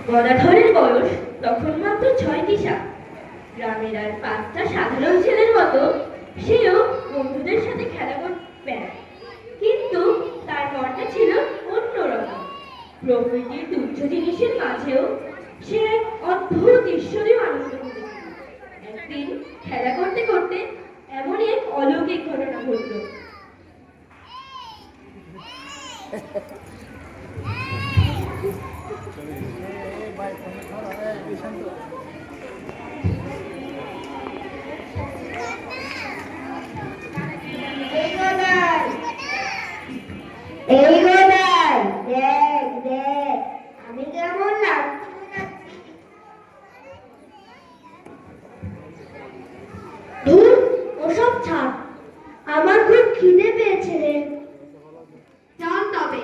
গদাধরের বয়স তখন মাত্র 6টি সাল। গ্রামের আর 5টা সাধারণ ছেলের মতো সেও বন্ধুদের সাথে খেলা করতে বেড়ায়, কিন্তু তার মনটা ছিল অন্যরকম। প্রকৃতির তুচ্ছ জিনিসের মাঝেও সে এক অদ্ভুত ঈশ্বরীয় আনন্দ খুঁজেছিল। একদিন খেলা করতে করতে এমনই এক অলৌকিক ঘটনা ঘটল। এই গোদাই, দেখ দেখ আমি কেমন লাগছি। ধুর, ওসব ছাড়, আমার খুব খিদে পেয়েছে রে। চল তবে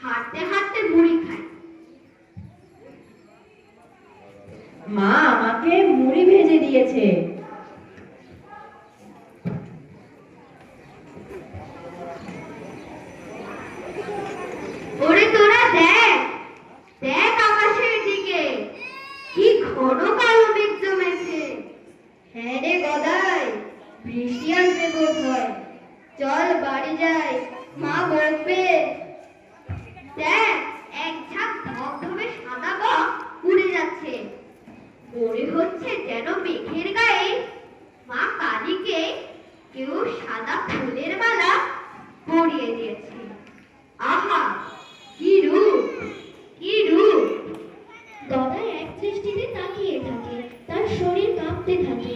হাঁটতে হাঁটতে মুড়ি খাই। মা আমাকে মুড়ি ভেজে দিয়েছে। ওরে তোরা দেখ দেখ আকাশের দিকে, কি ঘন কালো মেঘ জমেছে। হ্যাঁ রে গদাই, বৃষ্টি আসবে বোধ হয়। চল বাড়ি যাই, মা বকবে। দেখ এক ঝাঁক ধবধবে সাদা বক উড়ে যাচ্ছে। মনে হচ্ছে যেন মেঘের গায়ে মা কালীকে কেউ সাদা ফুলের মালা পরিয়ে দিয়েছে। আহা কি রূপ, কি রূপ! গদাই এক দৃষ্টিতে তাকিয়ে থাকে, তার শরীর কাঁপতে থাকে।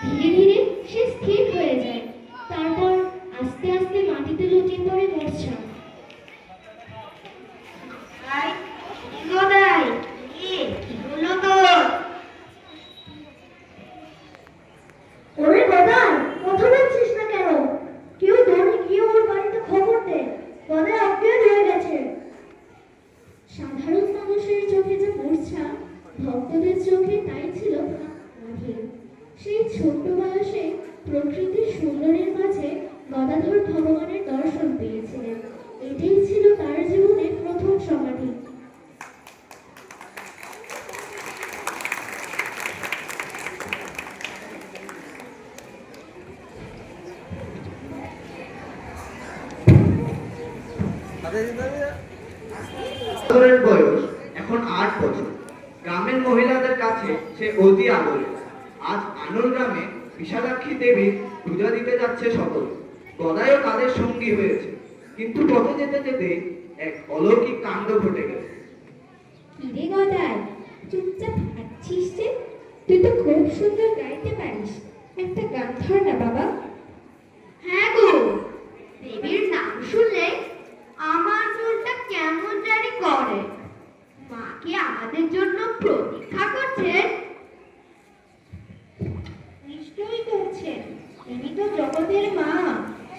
ধীরে ধীরে সে স্থির হয়ে যায়, তারপর আস্তে আস্তে মাটিতে লুটিয়ে পড়ে মূর্ছা। গদাই, কি হলো তোর? ওরে গদাই, কথা বলছিস না কেন? কেউ দৌড়ে গিয়ে ওর বাড়িতে খবর দে, গদাই অজ্ঞান হয়ে গেছে। সাধারণ মানুষের চোখে যে মূর্ছা, ভক্তদের চোখে তাই ছিল অধীর। সেই ছোট্ট বয়সে প্রকৃতির সুন্দরের মাঝে গদাধর ভগবানের দর্শন পেয়েছিলেন। এটাই ছিল তার জীবনের প্রথম সমাধি। গদাধরের বয়স এখন 8 বছর। গ্রামের মহিলাদের কাছে সে অতি আদরে। আজ আনুর গ্রামে বিশালাক্ষী দেবীর পূজা দিতে যাচ্ছে সকলে। গদাইও তাদের সঙ্গী হয়েছে, কিন্তু পথে যেতে যেতে এক অলৌকিক কাণ্ড ঘটে গেল। কিরে গদাই, চুপচাপ হাঁটছিস যে? তুই তো খুব সুন্দর গাইতে পারিস, একটা গান ধর না বাবা। হ্যাঁ গো, দেবীর নাম শুনলে আমার মনটা কেমন জানি করে। মা কি আমাদের জন্য প্রতীক্ষা করছেন? নিশ্চয়ই করছেন, ইনি তো জগতের মা।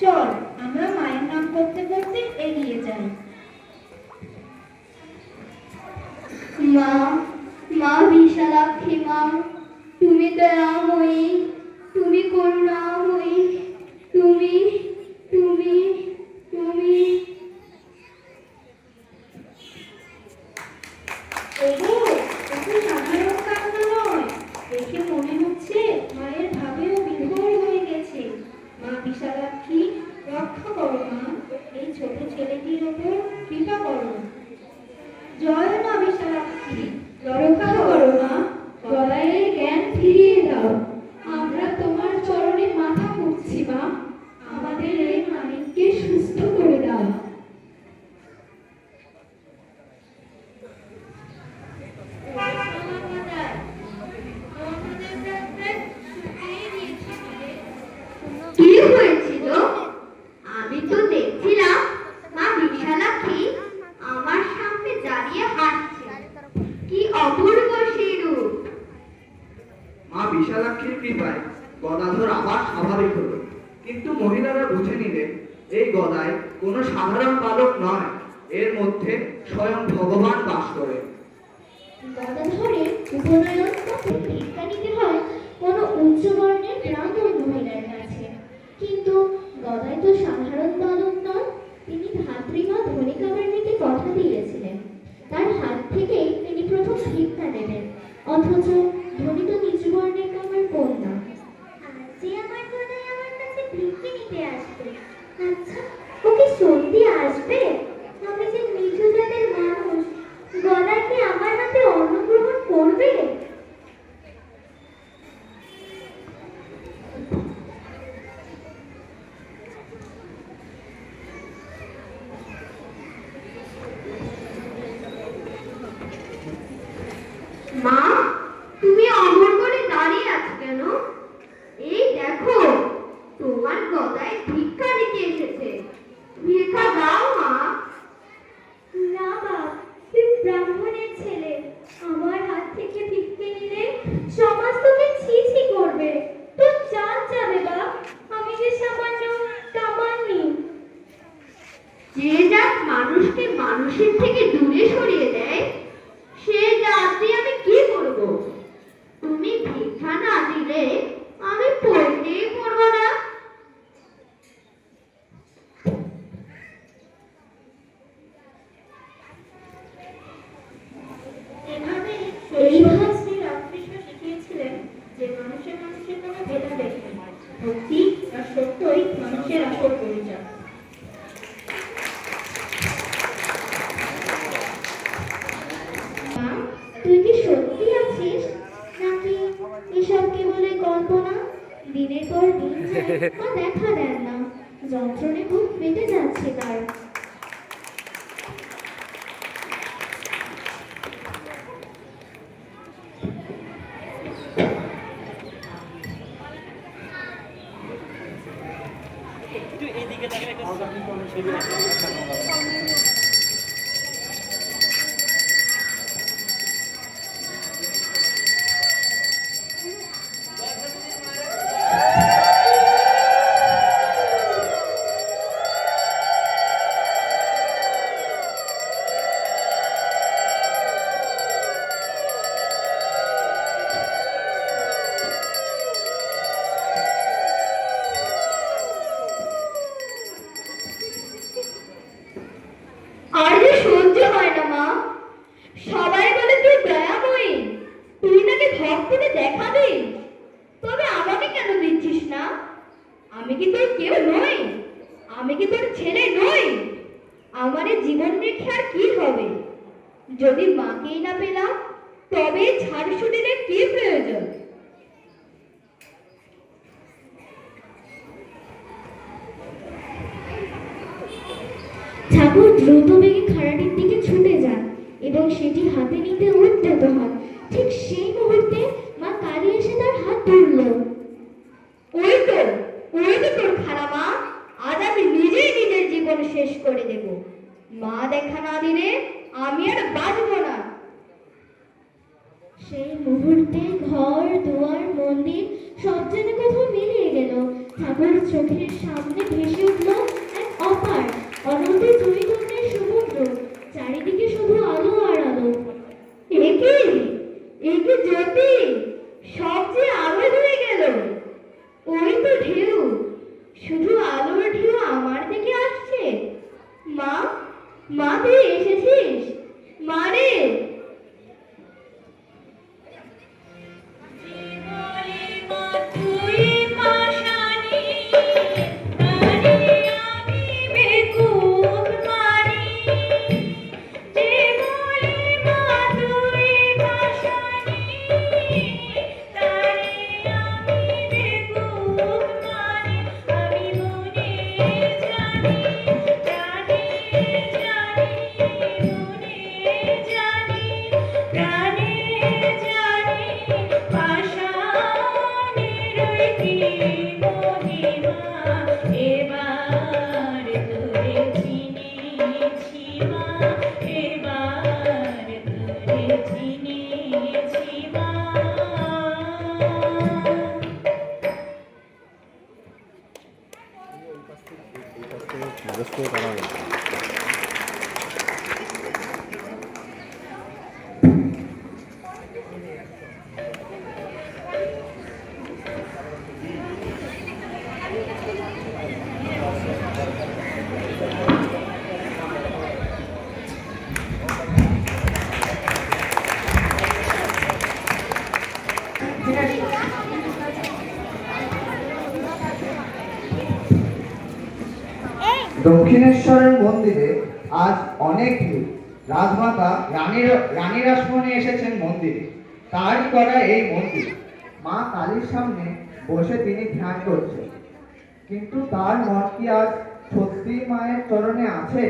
চল আমরা মায়ের নাম করতে করতে এগিয়ে যাই। মা, মা বিশালাক্ষী মা, তুমি দয়াময়ী, তুমি করুণাময়ী, তুমি তুমি তুমি ওগো, এটা সাধারণ কান্না নয়, দেখে মনে হচ্ছে মায়ের ভাবেও বিভোর হয়ে গেছে। মা বিশালাক্ষী, রক্ষা করো মা, এই ছোট ছেলেটির ওপর কৃপা করো। জয় মা বিশালাক্ষী, রক্ষা করো মা, গদাইয়ের জ্ঞান ফিরিয়ে দাও। আমরা তোমার চরণে মাথা করছি মা, আমাদের এই মানিককে সুস্থ করে দাও। কি হয়েছিল? আমি তো দেখছিলাম মা বিশালাক্ষী আমার সামনে দাঁড়িয়ে হাসছে। কি অপূর্ব সেই রূপ! মা বিশালাক্ষীর কৃপায় গদাধর আবার স্বাভাবিক হলো, কিন্তু মহিলারা বুঝে নিলেন এই গদাই কোনো সাধারণ বালক নয়, এর মধ্যে স্বয়ং ভগবান বাস করে। গদাধরের উপনয়ন ভিক্ষা নিতে হয় কোনো উচ্চ বর্ণের ব্রাহ্মণ মহিলার কাছে, কিন্তু গদাই তো সাধারণ বালক নয়। তিনি ধাত্রীমা ধনিকামার কথা দিয়েছিলেন, তার হাত থেকেই তিনি প্রথম ভিক্ষা দেবেন, অথচ ধনী তো নিচু বর্ণের কামার কন্যা। যে আমার গদাই আমার কাছে ভিক্ষে নিতে আসবে। আচ্ছা, ও কি সত্যি আসবে? আমি যে নিচু জাতের মানুষ, গদাই কি আমার হাতে অন্ন গ্রহণ করবে? মা, তুমি অমর করে দাঁড়িয়ে আছো কেন? এই দেখো, তোমার গদাই ভিক্ষা নিতে এসেছে। ভিক্ষা দাও মা। না বাপ, তুই ব্রাহ্মণের ছেলে, আমার হাত থেকে ভিক্ষে নিলে সমাজ তোকে ছি ছি করবে। তোর জান যাবে বাপ, আমি যে সামান্য কামাননি। যে জাত মানুষকে মানুষের থেকে দূরে সরিয়ে দেয়, সে জাত দিয়ে আমি কি করব? তুমি ভিক্ষা না দিলে আমি পড়তেই পড়বো না। এইভাবে এইভাবে শ্রী রামকৃষ্ণ শিখিয়েছিলেন যে মানুষের মানুষের কোনো ভেদাভেদ নেই, ভক্তি আর সত্যই মানুষের আসল পরিচয়। মা, তুই কি সত্যি আছিস নাকি এসব কেবলই কল্পনা? দিনের পর দিন যায়, মা দেখা দেন না, যন্ত্রণে বুক ফেটে যাচ্ছে তার। আর যে সহ্য হয় না মা। সবাই বলে তুই দয়াময়ী, তুই নাকি ভক্তকে দেখা দিস। তবে আমাকে কেন দিচ্ছিস না? আমি কি তোর কেউ নই? আমি কি তোর ছেলে নই? আমার এই জীবন রেখে আর কি হবে? যদি মাকেই না পেলাম, তবে ছাড় শরীরে কি প্রয়োজন? ঠাকুর দ্রুত বেগে খাড়াটির দিকে ছুটে যান এবং সেটি হাতে নিতে উদ্যত হন। ঠিক সেই মুহূর্তে মা কালী এসে তার হাত ধরল। ওই তো তোর খালা মা। আজ আমি নিজেই নিজের জীবন শেষ করে দেব। মা দেখা না দিলে আমি আর বাঁচবো না। সেই মুহূর্তে ঘর দুয়ার মন্দির সব যেন কোথাও মিলিয়ে গেল। ঠাকুর চোখের সামনে ভেসে উঠল এক অপার অনন্ত চৈতন্যের সমুদ্র। চারিদিকে শুধু আলো আর আলো। এ কি জ্যোতি! সব যে আলো হয়ে গেল। ওই তো ঢেউ, শুধু আলোর ঢেউ আমার দিকে আসছে। মা তুই এসেছিস? মা রে! জানি দক্ষিণেশ্বরের মন্দিরে আজ অনেক ভিড়। রাজমাতা রানী রাসমণি এসেছেন মন্দিরে। তারই করা এই মন্দির। মা কালীর সামনে বসে তিনি ধ্যান করছেন, কিন্তু তার মন কি আজ সত্যি মায়ের চরণে আছে?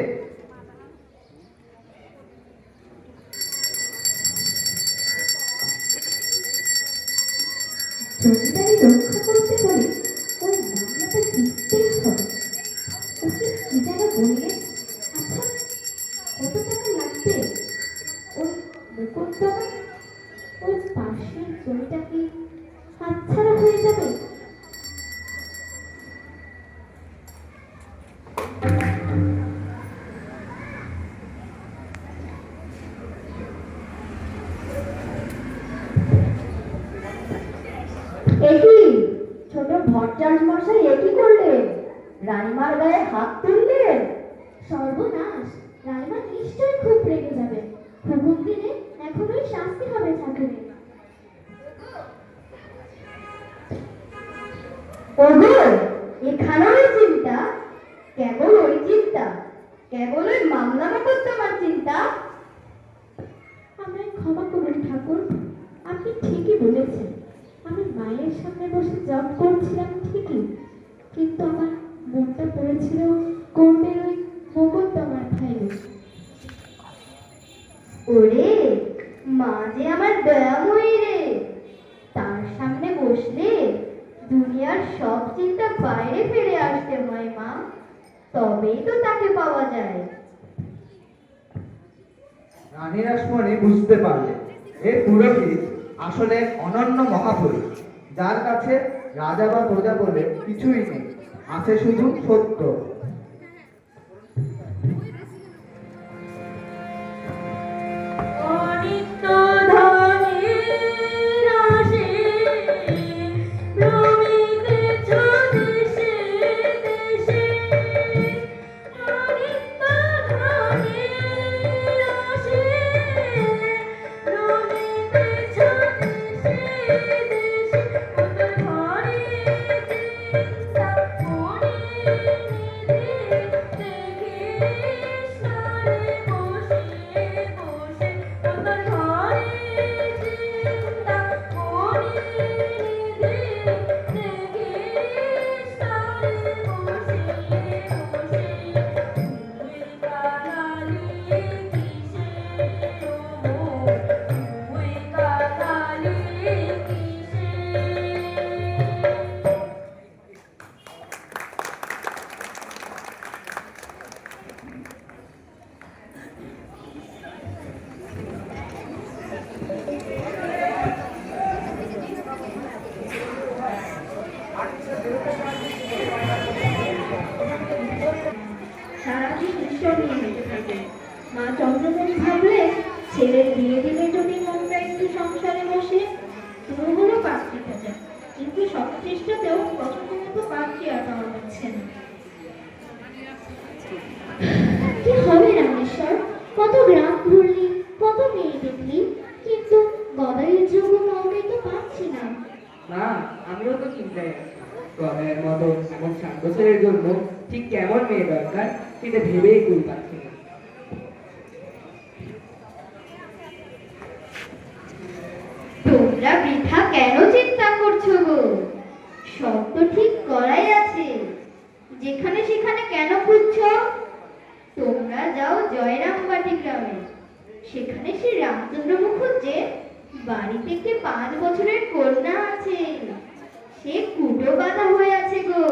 জমিদারি রক্ষা করতে হলে ওই মামলাটা জিততেই হবে। ওকে কি যেন বললে? আচ্ছা, কত টাকা লাগবে? ওই মুকুটতলা, ওই পাশের জমিটা কি হাতছাড়া হয়ে যাবে? একই ছোট ভট্টাচ মশাই একই করলেন, রানীমার গায়ে হাত তুললেন। সর্বনাশ! রানীমা নিশ্চয়ই খুব রেগে যাবে। হুকুম দিলে এখনই শাস্তি হবে ঠাকুরের। ওগো, এখানেও ওই চিন্তা? কেবল ওই চিন্তা? কেবল ওই মামলা মোকদ্দমার চিন্তা? আমায় ক্ষমা করুন ঠাকুর, আপনি ঠিকই বলেছেন। আমি মায়ের সামনে বসে জপ করছিলাম ঠিকই, কিন্তু আমার মনটা পড়েছিল কোর্টের ওই মোকদ্দমার ফাইলে। ওরে, মা যে আমার দয়াময়ী রে। তার সামনে বসলে দুনিয়ার সব চিন্তা বাইরে ফেলে আসতে হয় মা, তবেই তো তাকে পাওয়া যায়। রানী রাসমণি বুঝতে পারলেন এই পুরোহিত আসলে অনন্য মহাপুরুষ, যার কাছে রাজা বা প্রজা বলে কিছুই নেই, আছে শুধু সত্য। অনিত্য ধনের আশে ভ্রমিতেছ দেশে দেশে। অনিত্য ধনের আশে ভ্রমিতেছ দেশে দেশে। কত ঘরে চিন্তা মনে নিধে দেখিস না রে বসে বসে। কত ঘরে চিন্তা মনে নিধে দেখিস না রে বসে বসে। তুই কাঙালি কিসে ও মন, তুই কাঙালি কিসে? সারাদিন ঈশ্বর নিয়ে হেঁটে থাকে। মা চন্দ্রমণি ভাবলেন, ছেলের বিয়ে দিলে যদি মনটা একটু সংসারে বসে, শুরু হলো পাত্রী খোঁজা। কিন্তু সব চেষ্টাতেও পছন্দ মতো পাত্রী আর পাওয়া যাচ্ছে না। কি হবে রামেশ্বর? কত গ্রাম ঘুরলি, কত মেয়ে দেখলি, কিন্তু গদাইয়ের যোগ্য কাউকে তো পাচ্ছি না। না, আমিও তো চিন্তায় আছি। গদায়ের মতো এমন শান্ত ছেলের জন্য ঠিক কেমন মেয়ে দরকার সেটা ভেবেই কুল পাচ্ছি না। তোমরা বৃথা কেন চিন্তা করছো গো? সব তো ঠিক করাই আছে। যেখানে সেখানে কেন খুঁজছো? তোমরা যাও জয়রামবাটি গ্রামে। সেখানে শ্রী রামচন্দ্র মুখুজ্জে বাড়ি থেকে 5 বছরের কন্যা আছে। সে কুটো বাঁধা হয়ে আছে গো।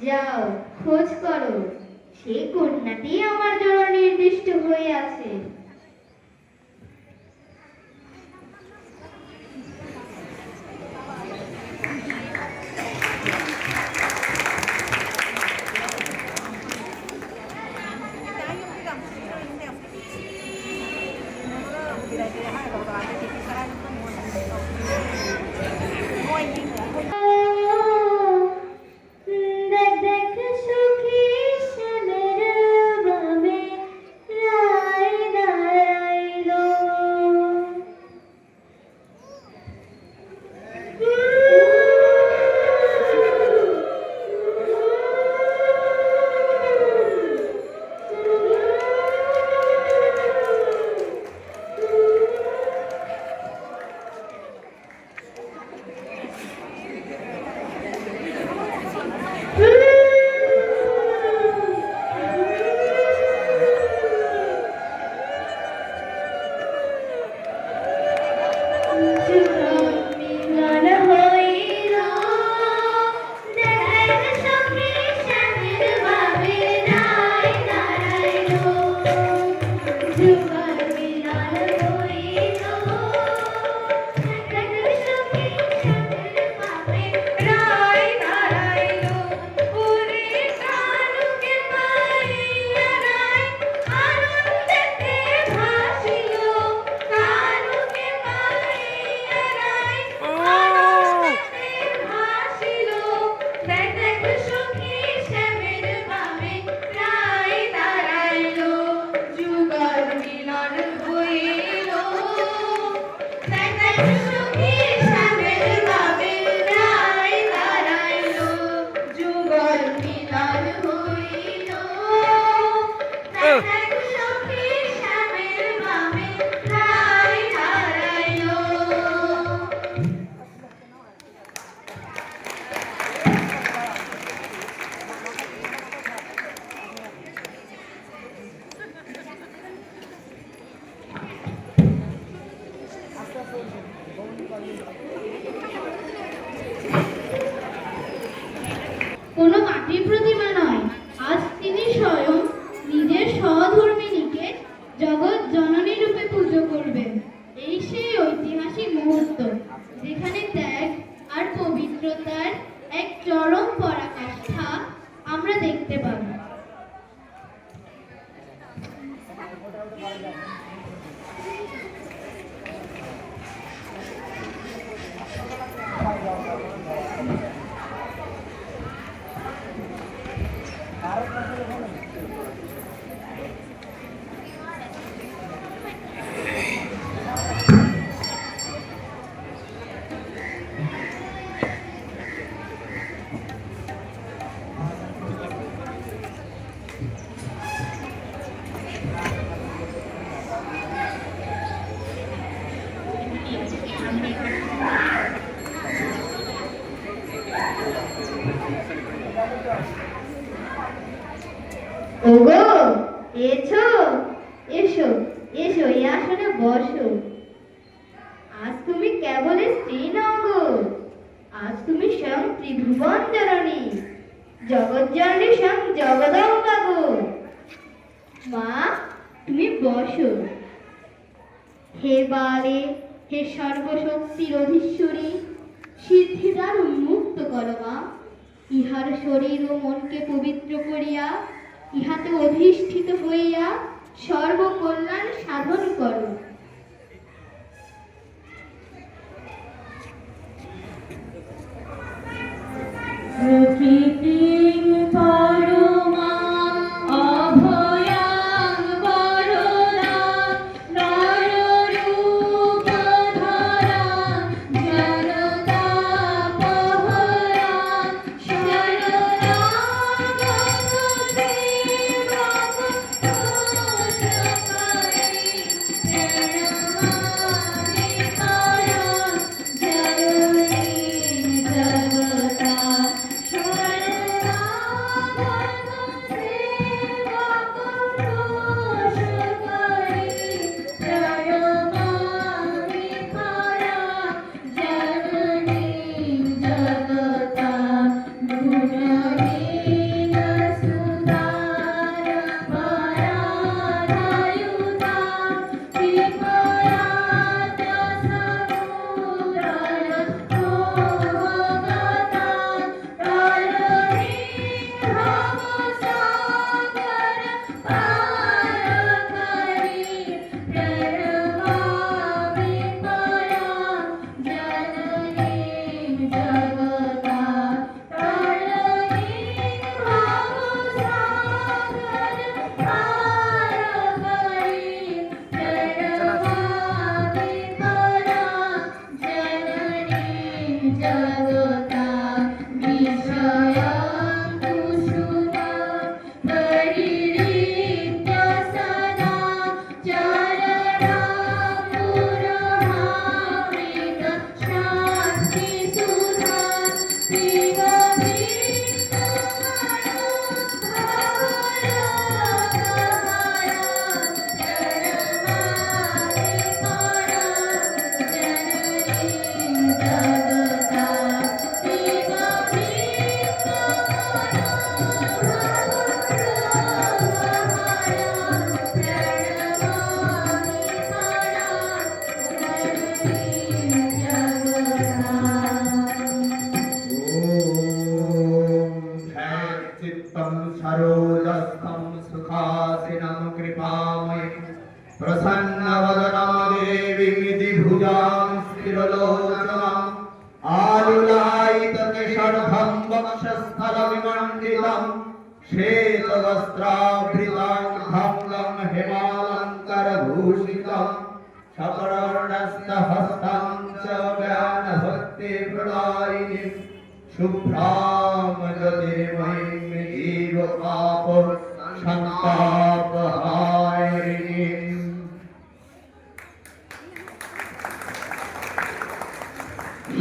যাও খোঁজ করো, সে কন্যাটি আমার জন্য নির্দিষ্ট হয়ে আছে। দেখ দেখ সখী শ্যামের বামে রায় যুগল মিলন হইল এক সখী শ্যামের ভাবে প্রায় দাঁড়াইল ওরে কানুকে পাইয়া রায় আনন্দেতে ভাসিল কানুকে পাইয়া রায় আনন্দেতে ভাসিল দেখ দেখ সখী শ্যামের ভাবে প্রায় দাঁড়াইল যুগল মিলন হইল দেখ দেখ সখী শ্যামের ভাবে প্রায় দাঁড়াইল যুগল মিলন হইল দেখ দেখ সখী শ্যামের ভাবে প্রায় দাঁড়াইল। কোনো মাটির প্রতিমা নয়, আজ তিনি স্বয়ং নিজের সহধর্মিণীকে জগৎ জননী রূপে পুজো করবেন। এই সেই ঐতিহাসিক মুহূর্ত যেখানে ত্যাগ আর পবিত্রতার এক চরম পরাকাষ্ঠা আমরা দেখতে পাব। ওগো এসো এসো এসো এই আসনে বসো। আজ তুমি কেবল স্ত্রী নও গো, আজ তুমি স্বয়ং ত্রিভুবন জননী জগৎ জননী স্বয়ং জগদম্বা গো। মা তুমি বসো। হে বালে, হে সর্বশক্তির অধীশ্বরী, সিদ্ধিদার উন্মুক্ত করো মা। ইহার শরীর ও মনকে পবিত্র করিয়া ইহাতে অধিষ্ঠিত হইয়া সর্বকল্যাণ সাধন করো। প্রকৃতির পরমা অভয়াং বরদা নররূপ ধরা জনতা পহরা শরণাগত শিখাময়ীं प्रसन्नवदनां देवीं द्विभुजां स्थिरलोचनाम् आलुलायितकेशर्धं वक्षस्थलविमण्डितं श्वेतवस्त्रावृतां धवलं हेमालङ्कारभूषितं शकर्णस्थहस्तं च ज्ञानभक्तिप्रदायिनीं शुभ्रां ज्योतिर्मयीं जीवपाप सन्तापहारिणीम्।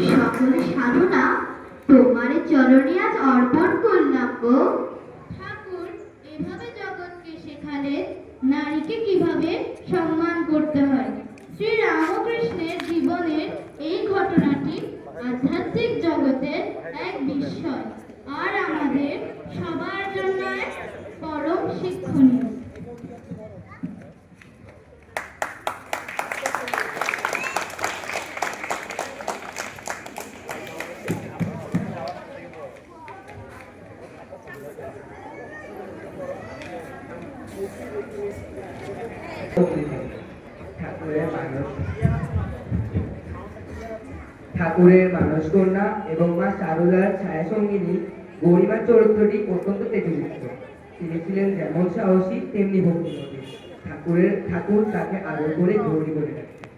সকল সাধনা তোমার চরণে আজ অর্পণ করলাম গো। ঠাকুর এভাবে জগৎকে শেখালেন নারীকে কিভাবে সম্মান করতে হয়। শ্রী রামকৃষ্ণের জীবনের এই ঘটনাটি আধ্যাত্মিক জগতের এক বিস্ময় আর আমাদের সবার জন্য এক পরম শিক্ষণীয়। ঠাকুরের মানস কন্যা এবং মা সারদার ছায়া সঙ্গিনী গৌরীমার চরিত্রটি অত্যন্ত তেজযুক্ত। তিনি ছিলেন যেমন সাহসী তেমনি ভক্তিমতী। ঠাকুর তাকে আদর করে গৌরী বলে ডাকতেন।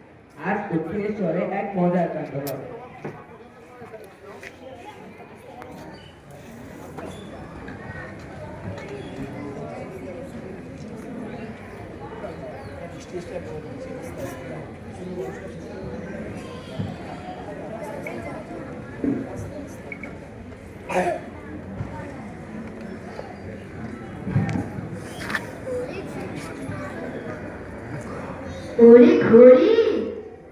আজ দক্ষিণেশ্বরে এক মজার কাণ্ড হবে। ওরে ঘড়ি,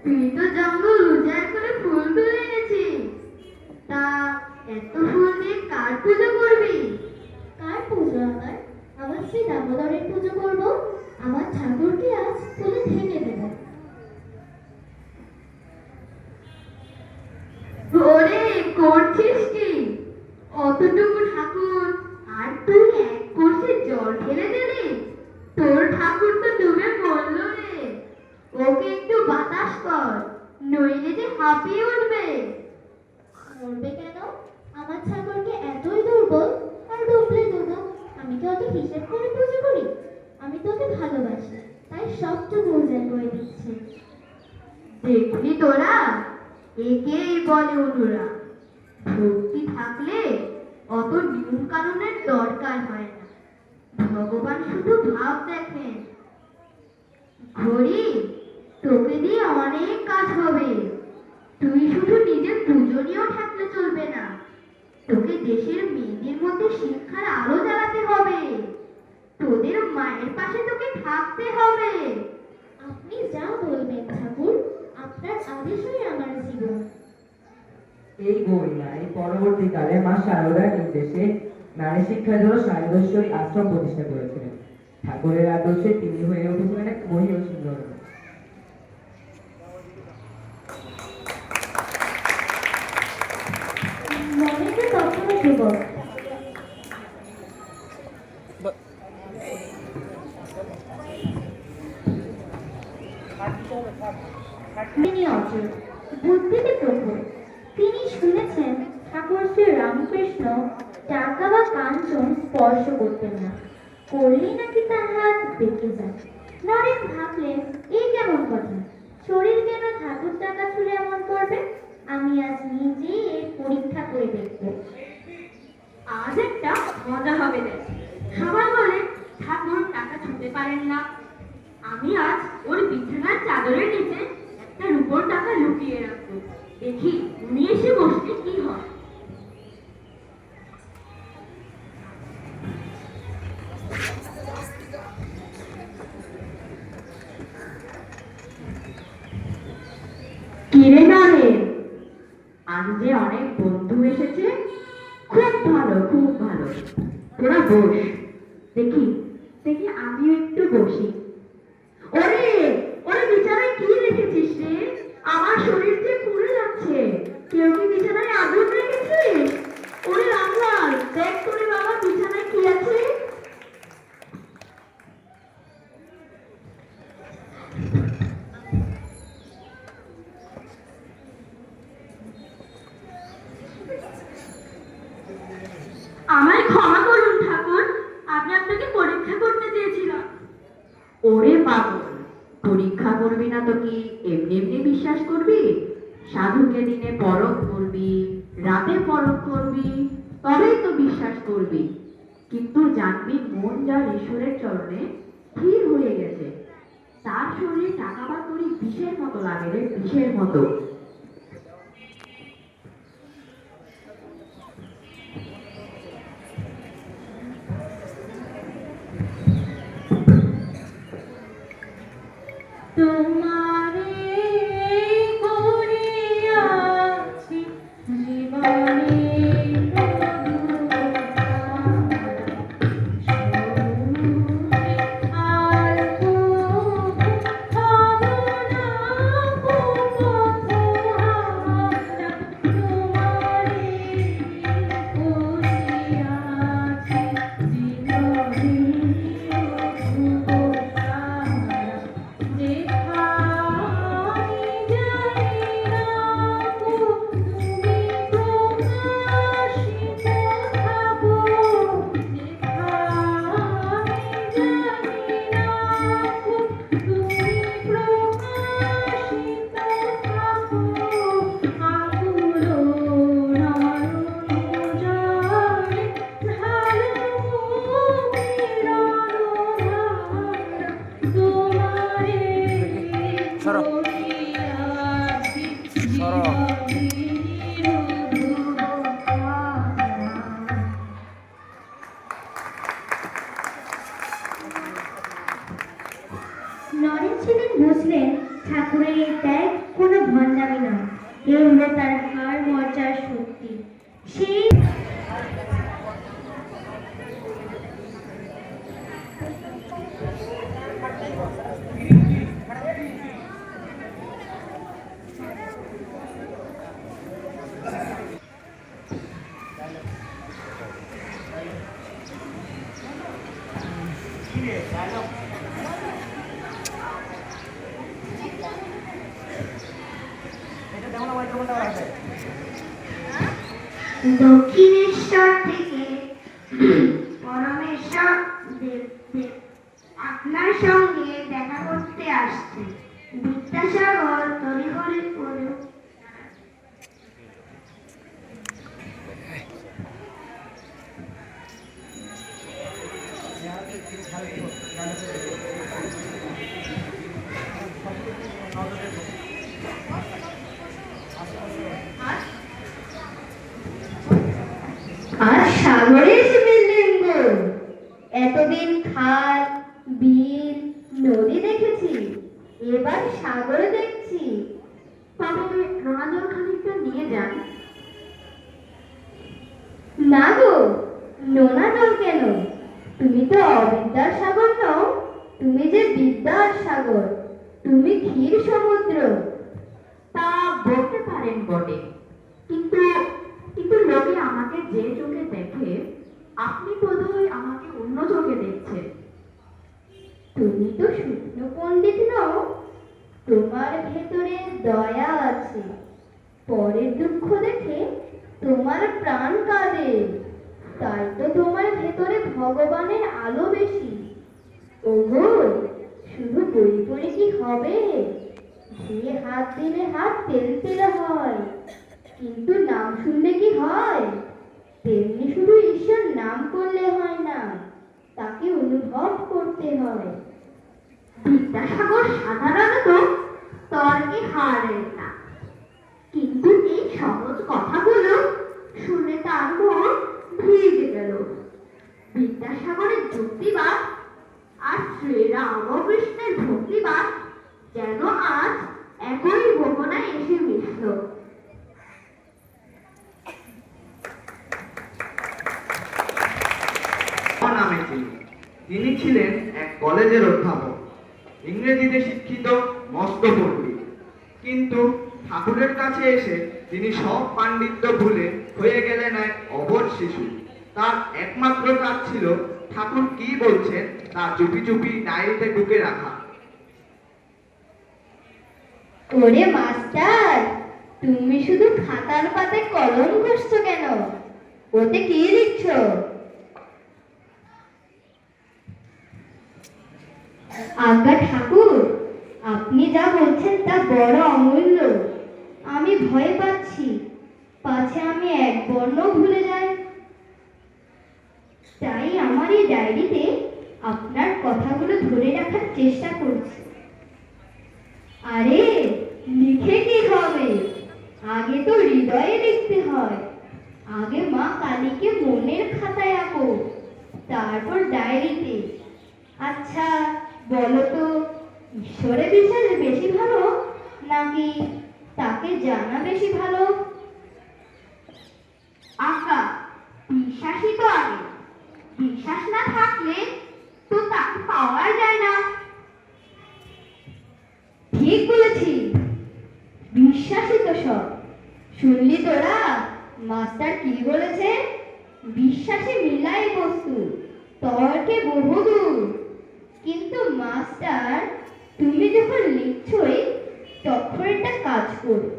তুই তো জঙ্গল উজাড় করে ফুল তুলে এনেছিস। তা এত ফুল দিয়ে কার পুজো করবি? কার পুজো আবার? আমার শ্রী দামোদরের পুজো করব। আমার ঠাকুরকে আজ ফুলে ভেঙে দেব। ওরে করছিস কি? অতটুকু ঠাকুর আর তুই এক কলসি জল ঢেলে দিলি? তোর ঠাকুর তো ডুবে মরলো রে। ওকে একটু বাতাস কর, নইলে যে হাঁপিয়ে উঠবে। মরবে কেন? আমার ঠাকুরকে এতই দুর্বল আর ডুবলে দেবো। আমি কি অত হিসেব করে পুজো করি? আমি তোকে ভালোবাসি, তাই সবটুকু উজাড় করে দিচ্ছি। দেখলি তোরা, একেই বলে অনুরাগ। ভক্তি থাকলে অত নিয়ম কানুনের দরকার হয় না। ভগবান শুধু ভাব দেখেন। ঘড়ি, তোকে দিয়ে অনেক কাজ হবে। তুই শুধু নিজের পূজনীয় থাকলে চলবে না, তোকে দেশের মেয়েদের মধ্যে শিক্ষার আলো জ্বালাতে হবে। তোদের মায়ের পাশে তোকে থাকতে হবে। আপনি যা বলবেন ঠাকুর, আপনার আদেশই আমার জীবন। এই গৌরীমাই পরবর্তীকালে মা সারদার নির্দেশে নারী শিক্ষার জন্য সারদেশ্বরী আশ্রম প্রতিষ্ঠা করেছিলেন। ঠাকুরের আদর্শে তিনি হয়ে উঠেছিলেন এক মহিলা সুন্দর। মনে যে তখনও যুবক। তিনি অচল, বুদ্ধিতে প্রখর। তিনি শুনেছেন ঠাকুর শ্রী রামকৃষ্ণ টাকা বা কাঞ্চন স্পর্শ করতেন না, করলেই নাকি তার হাত বেঁকে যায়। নরেন ভাবলেন, এই কেমন কথা? শরীর কেন ঠাকুর টাকা ছুঁড়ে এমন করবে? আমি আজ নিজেই এর পরীক্ষা করে দেখব। আজ একটা মজা হবে দেখ। সবাই বলে ঠাকুর টাকা ছুঁতে পারেন না। আমি আজ ওর বিছানার চাদরের নিচে একটা রূপোর টাকা লুকিয়ে রাখবো। দেখি উনি এসে বসলে কি হয়। কিরে নরেন, আজ যে অনেক বন্ধু এসেছে। খুব ভালো, খুব ভালো। তোরা বস, দেখি দেখি আমিও একটু বসি। ওরে ওরে, বিছানায় কি রেখেছিস রে? আমার শরীর যে পুড়ে যাচ্ছে। কেউ কি বিছানায় আগুন রেখেছিস? ওরে রামলাল, দেখ তোরে বাবা বিছানায় কি আছে। আমায় ক্ষমা করুন ঠাকুর, আমি আপনাকে পরীক্ষা করতে চেয়েছিলাম। ওরে পাগল, পরীক্ষা করবি না তো কি এমনি এমনি বিশ্বাস করবি? সাধুকে দিনে পরখ করবি, রাতে পরখ করবি, তবেই তো বিশ্বাস করবি। কিন্তু জানবি মন যার ঈশ্বরের চরণে স্থির হয়ে গেছে, তার শরীরে টাকা বা করি বিষের মতো লাগে রে, বিষের মতো। তোমারে করিয়াছি জীবনে নরেন সেদিন বুঝলেন ঠাকুরের এই ত্যাগ কোনো ভণ্ডামি নয়, এ হলো তার হার মর্যার শক্তি। সেই দক্ষিণেশ্বর থেকে পরমেশ্বর দেব আপনার সঙ্গে দেখা করতে আসছে। বিদ্যাসাগর তড়িঘড়ি করে আর সাগরে এসে ফেললেন গো। এতদিন খাল, বিল, নদী দেখেছি, এবার সাগরে দেখছি। তবে নোনা জল খানিকটা নিয়ে যান। না গো, নোনা জল কেন? তুমি তো অবিদ্যার সাগর নও, তুমি যে বিদ্যার সাগর, তুমি ক্ষীর সমুদ্র। তা বলতে পারেন বটে, কিন্তু কিন্তু লোকে আমাকে যে চোখে দেখে, আপনি বোধহয় আমাকে অন্য চোখে দেখছেন। তুমি তো শুকনো পণ্ডিত নও, তোমার ভেতরে দয়া আছে। পরের দুঃখ দেখে তোমার প্রাণ কাঁদে, তাই তো তোমার ভেতরে ভগবানের আলো বেশি। ওগো, শুধু বই পড়ে কি হবে? যে হাত দিলে হাত তেল তেলে হয়, কিন্তু নাম শুনলে কি হয়? তেমনি শুধু ঈশ্বর নাম করলে হয় না, তাকে অনুভব করতে হয়। বিদ্যাসাগর সাধারণত তর্কে হারেন না, কিন্তু এই সহজ কথাগুলো শুনে তার মন ভিজে গেল। বিদ্যাসাগরের যুক্তিবাদ আর শ্রীরামকৃষ্ণের ভক্তিবাদ যেন আজ একই ভবনায় এসে মিশল। নামে তিনি ছিলেন এক কলেজের অধ্যাপক, ইংরেজিতে শিক্ষিত, মস্ত পণ্ডিত। কিন্তু ঠাকুরের কাছে এসে তিনি সব পাণ্ডিত্য ভুলে হয়ে গেলেন এক অবশ শিশু। তার একমাত্র কাজ ছিল ঠাকুর কি বলছেন তা চুপি চুপি ডায়েরিতে টুকে রাখা। ওরে মাস্টার, তুমি শুধু খাতার পাতায় কলম ঘষছো কেন? ওতে কি লিখছো? আজ্ঞা ঠাকুর, আপনি যা বলছেন তা বড় অমূল্য। আমি ভয় পাচ্ছি, পাছে আমি এক বর্ণ ভুলে যাই। তাই আমার এই ডায়েরিতে আপনার কথাগুলো ধরে রাখার চেষ্টা করছি। আরে লিখে কি হবে? আগে তো হৃদয়ে লিখতে হয়। আগে মা কালীকে মনের খাতায় আঁকো, তারপর ডায়েরিতে। আচ্ছা বলো তো, ঈশ্বরে বিশ্বাস বেশি ভালো নাকি তাকে জানা বেশি ভালো? আজ্ঞা, বিশ্বাসই তো আগে। বিশ্বাস না থাকলে তো তাকে পাওয়া যায় না। ঠিক বলেছি, বিশ্বাসই তো সব। শুনলি তোরা মাস্টার কি বলেছে? বিশ্বাসে মিলাই বস্তু, তর্কে বহুদূর। কিন্তু মাস্টার, তুমি যখন লিখছই তখন একটা কাজ করো,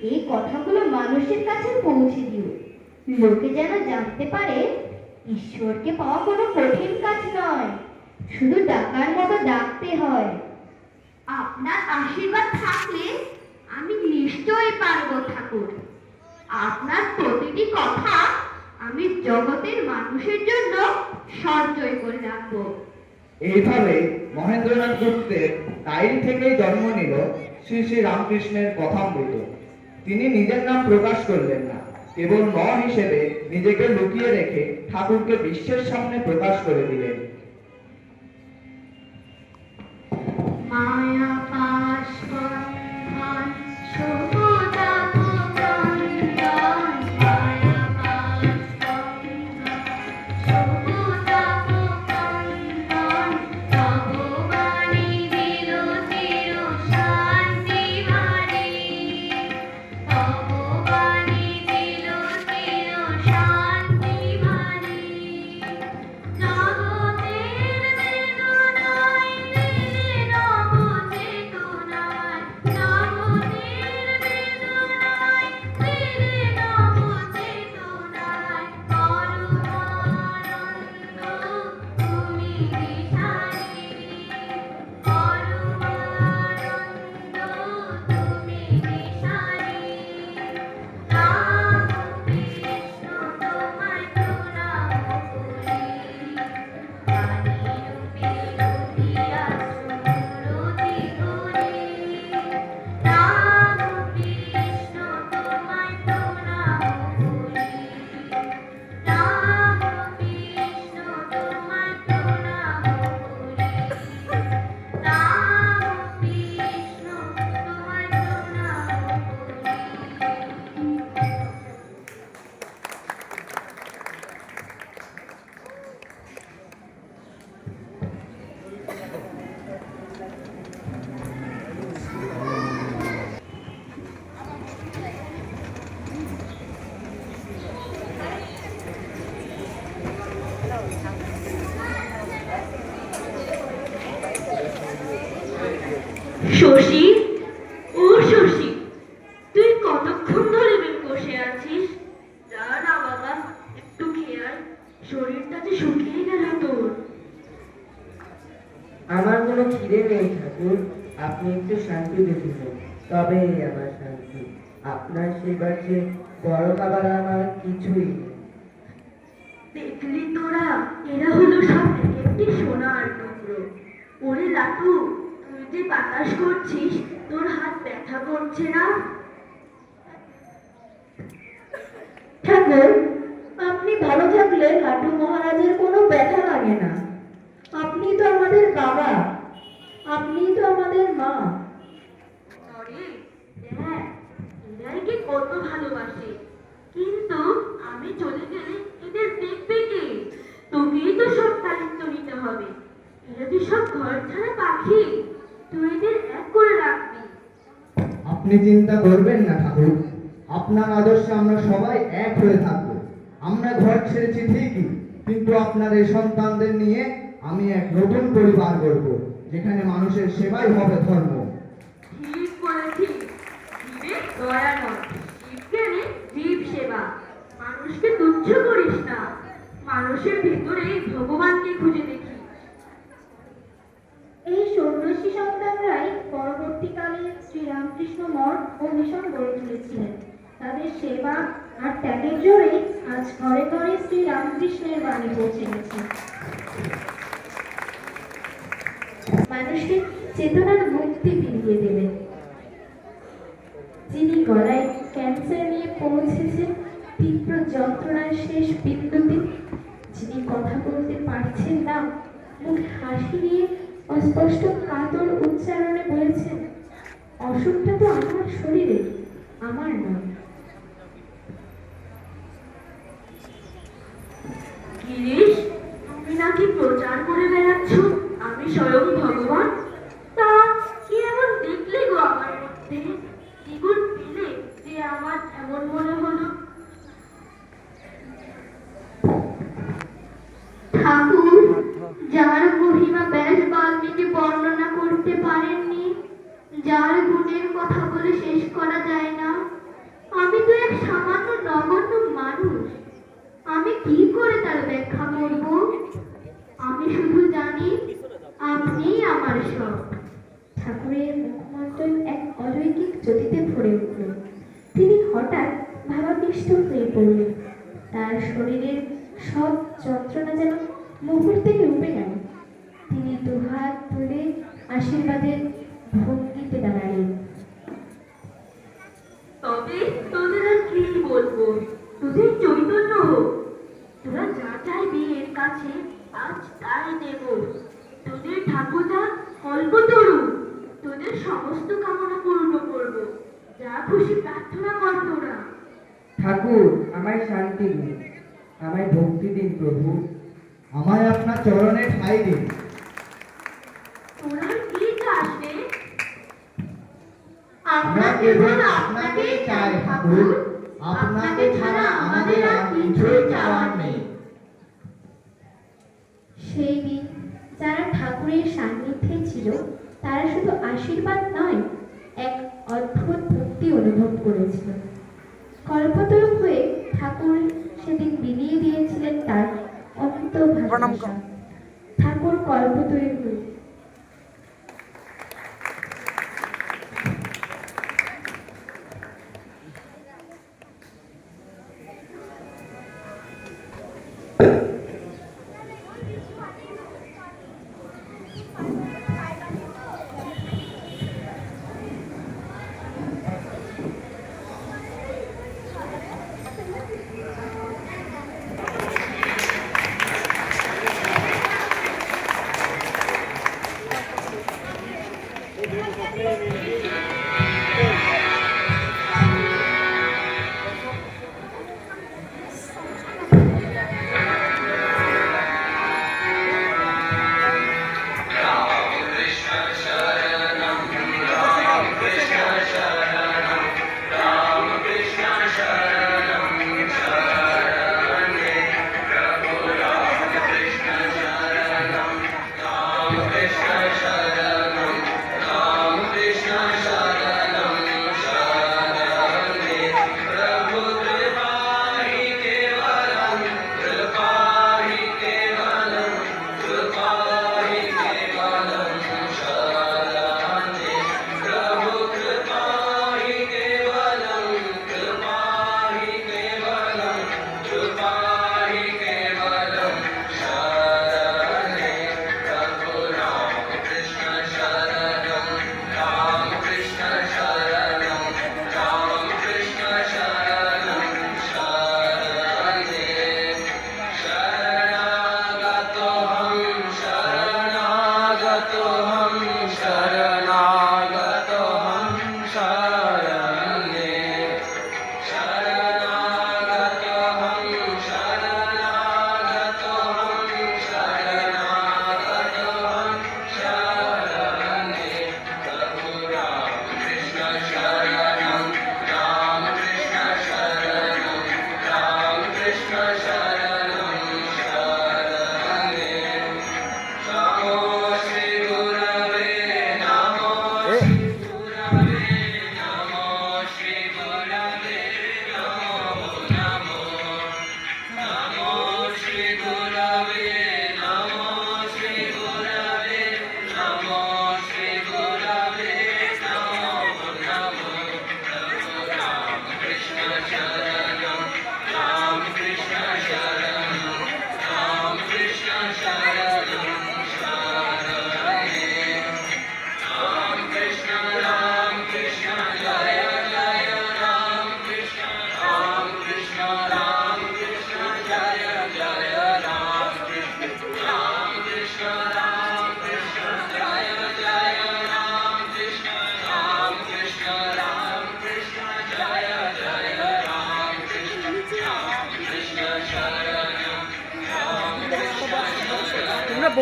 এই কথাগুলো মানুষের কাছে পৌঁছে দিও। লোকে যেন জানতে পারে ঈশ্বরকে পাওয়া কোনো কঠিন কাজ নয়, শুধু ডাকার মতো ডাকতে হয়। আপনার আশীর্বাদ থাকলে আমি নিশ্চয়ই পারবো ঠাকুর। আপনার প্রতিটি কথা আমি জগতের মানুষের জন্য সঞ্চয় করে রাখবো। এইভাবে মহেন্দ্রনাথ গুপ্তের ডায়েরি থেকেই জন্ম নিল শ্রী শ্রী রামকৃষ্ণের কথামৃত। তিনি নিজের নাম প্রকাশ করলেন না, কেবল ন হিসেবে নিজেকে লুকিয়ে রেখে ঠাকুরকে বিশ্বের সামনে প্রকাশ করে দিলেন। মায়া পাশ বন্ধন সবুজা বন্ধন, মায়া পাশ বন্ধন সবুজা বন্ধন, তব বাণী দিল চির শান্তি বাণী, তব বাণী দিল চির শান্তি বাণী। জগতের বেদনায় দিলে নব চেতনায়, জগতের বেদনায় দিলে নব চেতনায়, পরমানন্দ তুমি দিশারি, পরমানন্দ তুমি দিশারি। রাম কৃষ্ণ তোমায় প্রণাম করি, রানী রূপে রূপিয়া সুরতি করি। রাম কৃষ্ণ তোমায় প্রণাম করি, রাম কৃষ্ণ তোমায় প্রণাম করি, রাম কৃষ্ণ তোমায় প্রণাম করি। শশী, ও শশী, তুই কতক্ষণ ধরে বসে আছিস? যা না বাবা, একটু খেয়ে আয়, শরীরটা যে শুকিয়ে গেল তোর। আমার কোনো খিদে নেই ঠাকুর, আপনি একটু শান্তি দেখেছেন, তবেই আমার শান্তি। আপনার সেবার যে বড় খাবার আমার কিছুই নেই। দেখলি তোরা, এরা হলো সব এক একটি সোনার টুকরো। ওরে লাটু, তুই যে বাতাস করছিস, তোর হাত ব্যথা করছে না? ঠাকুর, আপনি ভালো থাকলে লাটু মহারাজের কোনো ব্যথা লাগে না। আপনি তো আমাদের বাবা, আপনি তো আমাদের মা। আরে দেখ, এরাই কি কত ভালোবাসে, কিন্তু আমি চলে গেলে এদের দেখবে কে? তোকেই তো সব দায়িত্ব নিতে হবে। এরা যে সব ঘর ছাড়া পাখি, তুই এদের এক করে রাখবি। আপনি চিন্তা করবেন না ঠাকুর, আপনার আদর্শে আমরা সবাই এক হয়ে থাকবো। আমরা ঘর ছেড়েছি ঠিকই, কিন্তু আপনার এই সন্তানদের নিয়ে আমি এক নতুন পরিবার গড়ব, যেখানে মানুষের সেবাই হবে ধর্ম। ঠিক বলেছিস, জীবে দয়া নয়, জীবজ্ঞানে জীব সেবা। মানুষকে তুচ্ছ করিস না, মানুষের ভেতরে ভগবানকে খুঁজে দেখি। এই ষোড়শী সন্তানরাই পরবর্তীকালে শ্রীরামকৃষ্ণ মঠ ও মিশন গড়ে তুলেছিলেন। তাদের সেবা আর ত্যাগের জোরে আজ ঘরে ঘরে শ্রীরামকৃষ্ণের বাণী পৌঁছে গেছে। মানুষকে চেতনার মুক্তি ফিরিয়ে দেবেন। যিনি গলায় ক্যান্সার নিয়ে পৌঁছেছেন তীব্র যন্ত্রণার শেষ বিন্দুতে, যিনি কথা বলতে পারছেন না, মুখে হাসি নিয়ে অস্পষ্ট কাতর উচ্চারণে বলেছেন, অসুখটা তো আমার শরীরে, আমার নয়। গিরিশ, তুমি নাকি প্রচার করে বেড়াচ্ছ আমি স্বয়ং ভগবান? তা কি এমন দেখলে গো আমার মধ্যে, কি গুণ পেলে যে আমার এমন মনে হলো? ঠাকুর, যার মহিমা ব্যাস বাল্মীকি বর্ণনা করতে পারেননি, যার গুণের কথা বলে শেষ করা যায় না, আমি তো এক সামান্য নগণ্য মানুষ। আমি কি করে তার ব্যাখ্যা করব? আমি শুধু জানি আপনিই আমার সব। ঠাকুরের মুখমণ্ডল এক অলৌকিক জ্যোতিতে ভরে উঠল। তিনি হঠাৎ ভাবাবিষ্ট হয়ে পড়লেন। তার শরীরের সব যন্ত্রণা যেন মুহূর্তে রূপে গেল। তিনি দুহাত তুলে আশীর্বাদের ভঙ্গিতে দাঁড়ালেন। তবে তোদের আর কি বলবো, তোদের চৈতন্য হোক, তোরা যা চাইবি এর কাছে আজ তাই দেব। তোদের ঠাকুরদা কল্পতরু, তোদের সমস্ত কামনা পূর্ণ করব, যা খুশি প্রার্থনা কর তোরা। ঠাকুর, আমায় শান্তি দিন, আমায় ভক্তি দিন প্রভু। আমায় আপনার চরণে ঠাঁই দিন। তোরা কি চাস রে? আমরা কেবল আপনাকেই চাই ঠাকুর, আপনাকে ছাড়া আমাদের আর কিছুই চাওয়ার নেই। সেই দিন যারা ঠাকুরের সান্নিধ্যে ছিল তারা শুধু আশীর্বাদ নয়, এক অদ্ভুত ভক্তি অনুভব করেছিল। কল্পতরু হয়ে ঠাকুর সেদিন বিলিয়ে দিয়েছিলেন তার অন্ত ভালোবাসা। ঠাকুর কল্পতরু হয়ে Krishna Sharanam, Ram Krishna Sharanam.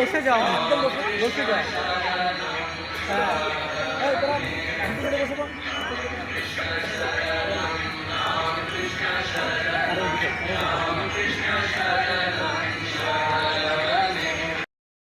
বসে যাও, একদম বসে যাও। হ্যাঁ, এই তোরা একটু করে বসে পড়। আরে ওদিকে,